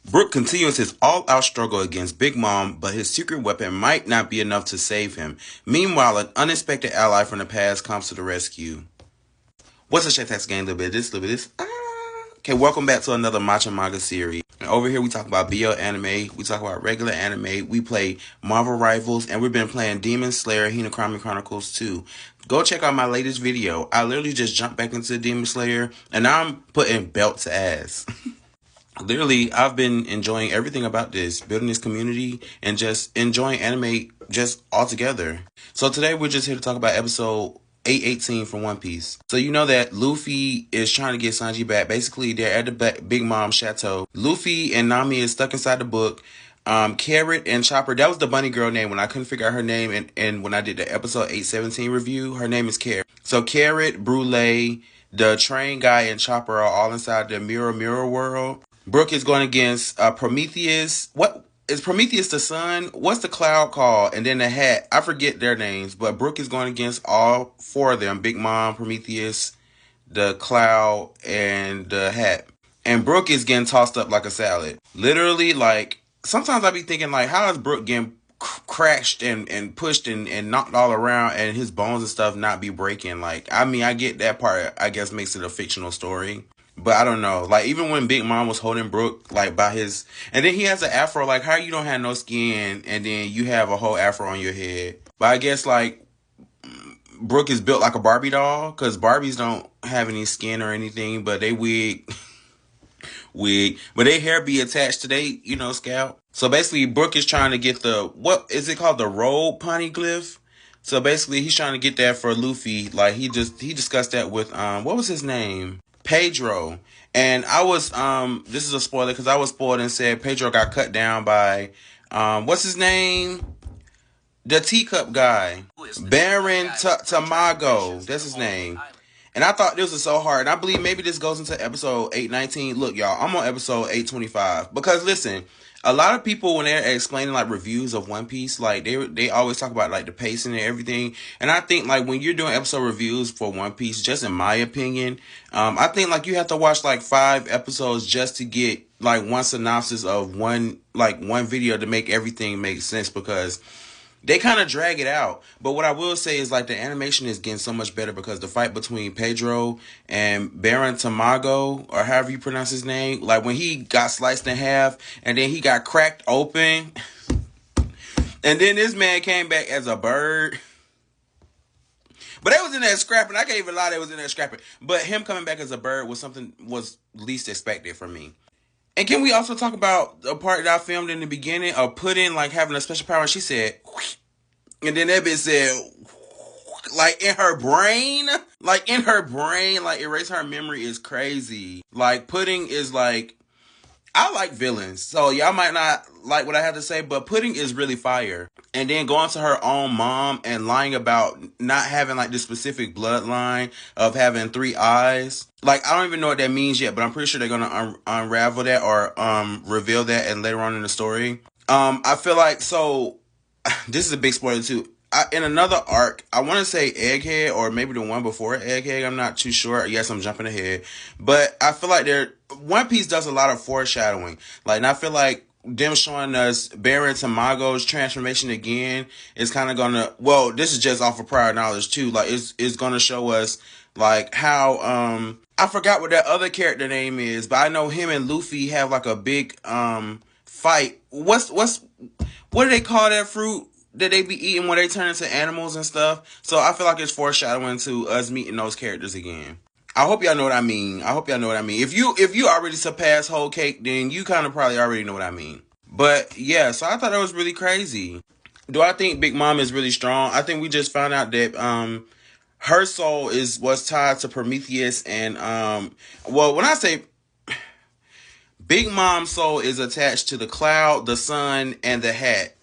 Brook continues his all-out struggle against Big Mom, but his secret weapon might not be enough to save him. Meanwhile, an unexpected ally from the past comes to the rescue. What's a Shetax game? A little bit of this, a little bit of this. Okay, welcome back to another Matcha Manga series. And over here we talk about BL anime, we talk about regular anime, we play Marvel Rivals, and we've been playing Demon Slayer Hinokami Chronicles 2. Go check out my latest video. I literally just jumped back into Demon Slayer, and now I'm putting belt to ass. Literally, I've been enjoying everything about this, building this community, and just enjoying anime just altogether. So today we're just here to talk about episode 818 from One Piece. So you know that Luffy is trying to get Sanji back. Basically, they're at the Big Mom Chateau. Luffy and Nami is stuck inside the book. Carrot and Chopper, that was the bunny girl name when I couldn't figure out her name. And when I did the episode 817 review, her name is Carrot. So Carrot, Brûlée, the train guy, and Chopper are all inside the mirror world. Brook is going against Prometheus. What is Prometheus the sun? What's the cloud called? And then the hat. I forget their names, but Brook is going against all four of them. Big Mom, Prometheus, the cloud, and the hat. And Brook is getting tossed up like a salad. Literally, like, sometimes I be thinking, like, how is Brook getting crashed and pushed and knocked all around and his bones and stuff not be breaking? Like, I mean, I get that part, I guess, makes it a fictional story. But I don't know. Like, even when Big Mom was holding Brook, like, by his... And then he has an afro. Like, how you don't have no skin and then you have a whole afro on your head? But I guess, like, Brook is built like a Barbie doll. Because Barbies don't have any skin or anything. But they wig. But their hair be attached to their, scalp. So, basically, Brook is trying to get the... What is it called? The Road Poneglyph? So, basically, he's trying to get that for Luffy. Like, he discussed that with... What was his name? Pedro. And I was this is a spoiler because I was spoiled and said Pedro got cut down by what's his name, the teacup guy, Baron Tamago, that's his name. And I thought this was so hard, and I believe maybe this goes into episode 819. Look, y'all, I'm on episode 825 because listen, a lot of people, when they're explaining like reviews of One Piece, like they always talk about like the pacing and everything. And I think like when you're doing episode reviews for One Piece, just in my opinion, I think like you have to watch like 5 episodes just to get like one synopsis of one video to make everything make sense, because they kind of drag it out. But what I will say is like the animation is getting so much better because the fight between Pedro and Baron Tamago, or however you pronounce his name, like when he got sliced in half and then he got cracked open and then this man came back as a bird. But they was in there scrapping. I can't even lie, they was in there scrapping. But him coming back as a bird was least expected for me. And can we also talk about the part that I filmed in the beginning of Pudding, like, having a special power? And she said, and then that bitch said, like, in her brain, like, erase her memory is crazy. Like, Pudding is, like, I like villains. So, y'all might not like what I have to say, but Pudding is really fire. And then going to her own mom and lying about not having, like, this specific bloodline of having 3 eyes. Like, I don't even know what that means yet, but I'm pretty sure they're going to unravel that or reveal that and later on in the story. I feel like, so, this is a big spoiler too. In another arc, I want to say Egghead, or maybe the one before Egghead, I'm not too sure. Yes, I'm jumping ahead. But I feel like One Piece does a lot of foreshadowing. Like, and I feel like them showing us Baron Tamago's transformation again is kind of gonna, well, this is just off of prior knowledge too. Like, it's gonna show us like how I forgot what that other character name is, but I know him and Luffy have like a big fight. What do they call that fruit that they be eating when they turn into animals and stuff? So I feel like it's foreshadowing to us meeting those characters again. I hope y'all know what I mean. If you already surpassed Whole Cake, then you kind of probably already know what I mean. But yeah, so I thought that was really crazy. Do I think Big Mom is really strong? I think we just found out that her soul was tied to Prometheus, and well, when I say Big Mom's soul is attached to the cloud, the sun, and the hat.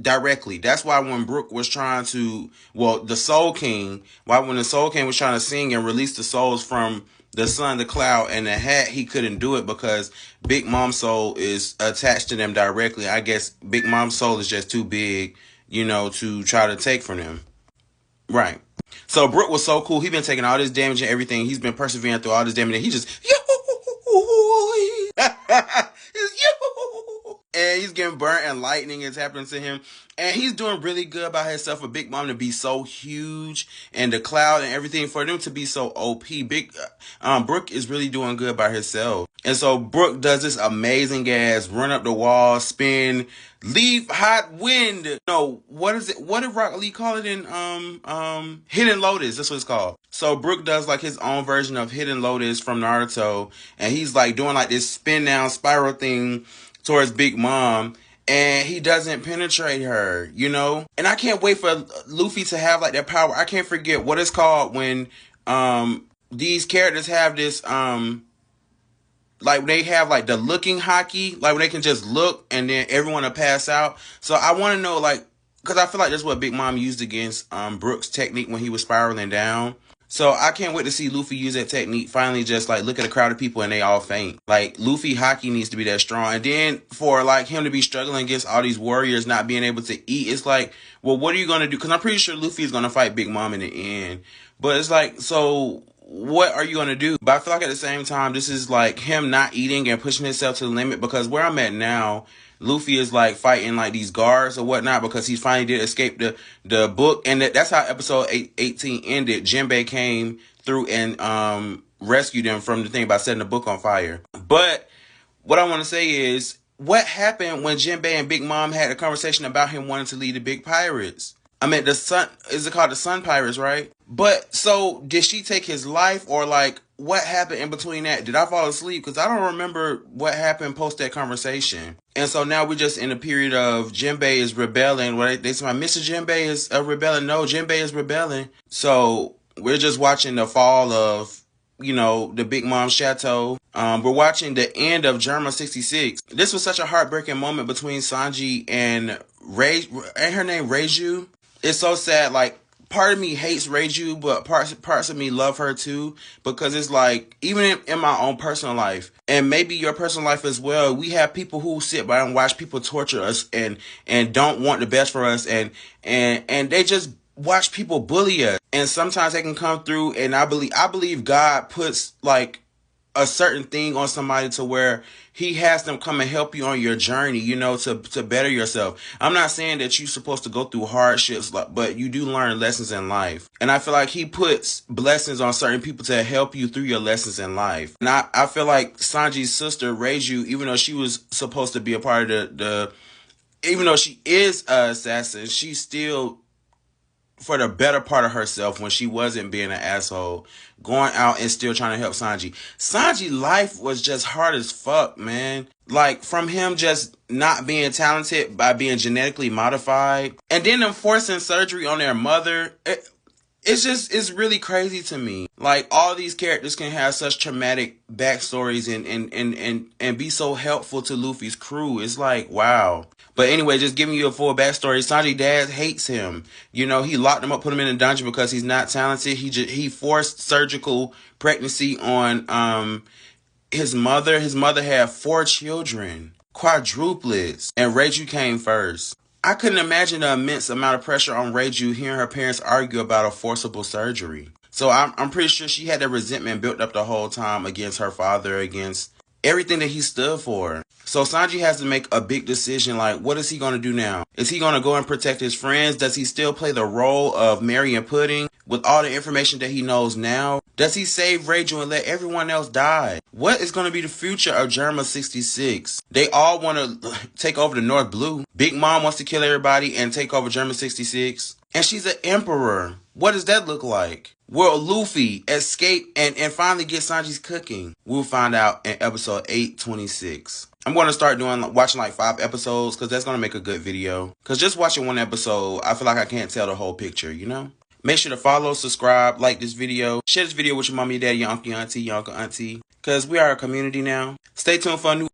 directly. That's why when Brook was trying to, well, the Soul King, why when the Soul King was trying to sing and release the souls from the sun, the cloud, and the hat, he couldn't do it because Big Mom's soul is attached to them directly. I guess Big Mom's soul is just too big, to try to take from them. Right. So Brook was so cool. He been taking all this damage and everything. He's been persevering through all this damage. And he just and he's getting burnt and lightning is happening to him. And he's doing really good about himself for Big Mom to be so huge and the cloud and everything for them to be so OP. Brook is really doing good by herself. And so Brook does this amazing ass run up the wall, spin, leave hot wind. No, what is it? What did Rock Lee call it in Hidden Lotus? That's what it's called. So Brook does like his own version of Hidden Lotus from Naruto, and he's like doing like this spin down spiral thing towards Big Mom, and he doesn't penetrate her, And I can't wait for Luffy to have like that power. I can't forget what it's called when these characters have this like they have like the looking hockey, like when they can just look and then everyone will pass out. So I want to know, like, because I feel like that's what Big Mom used against Brook's technique when he was spiraling down. So I can't wait to see Luffy use that technique. Finally, just like look at a crowd of people and they all faint. Like Luffy hockey needs to be that strong. And then for like him to be struggling against all these warriors not being able to eat, it's like, well, what are you going to do? Because I'm pretty sure Luffy is going to fight Big Mom in the end. But it's like, so what are you going to do? But I feel like at the same time, this is like him not eating and pushing himself to the limit, because where I'm at now, Luffy is like fighting like these guards or whatnot because he finally did escape the book. And that's how episode 18 ended. Jinbe came through and rescued him from the thing by setting the book on fire. But what I want to say is, what happened when Jinbe and Big Mom had a conversation about him wanting to lead the big pirates? I mean, is it called the Sun Pirates, right? But so did she take his life, or like what happened in between that? Did I fall asleep? Because I don't remember what happened post that conversation. And so now we're just in a period of Jinbe is rebelling. They say, Mr. Jinbe is rebelling. No, Jinbe is rebelling. So we're just watching the fall of, the Big Mom Chateau. We're watching the end of Germa 66. This was such a heartbreaking moment between Sanji and ain't her name Reiju? It's so sad. Like, part of me hates Reiju, but parts of me love her too, because it's like, even in my own personal life, and maybe your personal life as well, we have people who sit by and watch people torture us and don't want the best for us, and they just watch people bully us. And sometimes they can come through, and I believe God puts like a certain thing on somebody to where he has them come and help you on your journey, to better yourself. I'm not saying that you're supposed to go through hardships, but you do learn lessons in life. And I feel like he puts blessings on certain people to help you through your lessons in life. And I feel like Sanji's sister, Reiju, even though she was supposed to be a part of even though she is an assassin, she still, for the better part of herself, when she wasn't being an asshole, going out and still trying to help Sanji. Sanji's life was just hard as fuck, man. Like, from him just not being talented by being genetically modified, and then them forcing surgery on their mother. It's really crazy to me. Like, all these characters can have such traumatic backstories and be so helpful to Luffy's crew. It's like, wow. But anyway, just giving you a full backstory. Sanji's dad hates him. He locked him up, put him in a dungeon because he's not talented. He forced surgical pregnancy on his mother. His mother had 4 children, quadruplets, and Reiju came first. I couldn't imagine the immense amount of pressure on Reiju hearing her parents argue about a forcible surgery. So I'm pretty sure she had that resentment built up the whole time against her father, against everything that he stood for. So Sanji has to make a big decision, like, what is he going to do now? Is he going to go and protect his friends? Does he still play the role of Mary and Pudding with all the information that he knows now? Does he save Reiju and let everyone else die? What is going to be the future of Germa 66? They all want to take over the North Blue. Big Mom wants to kill everybody and take over Germa 66. And she's an emperor. What does that look like? Will Luffy escape and finally get Sanji's cooking? We'll find out in episode 826. I'm going to start watching like 5 episodes, because that's going to make a good video. Because just watching one episode, I feel like I can't tell the whole picture, Make sure to follow, subscribe, like this video. Share this video with your mommy, your daddy, your uncle, your auntie, because we are a community now. Stay tuned for a new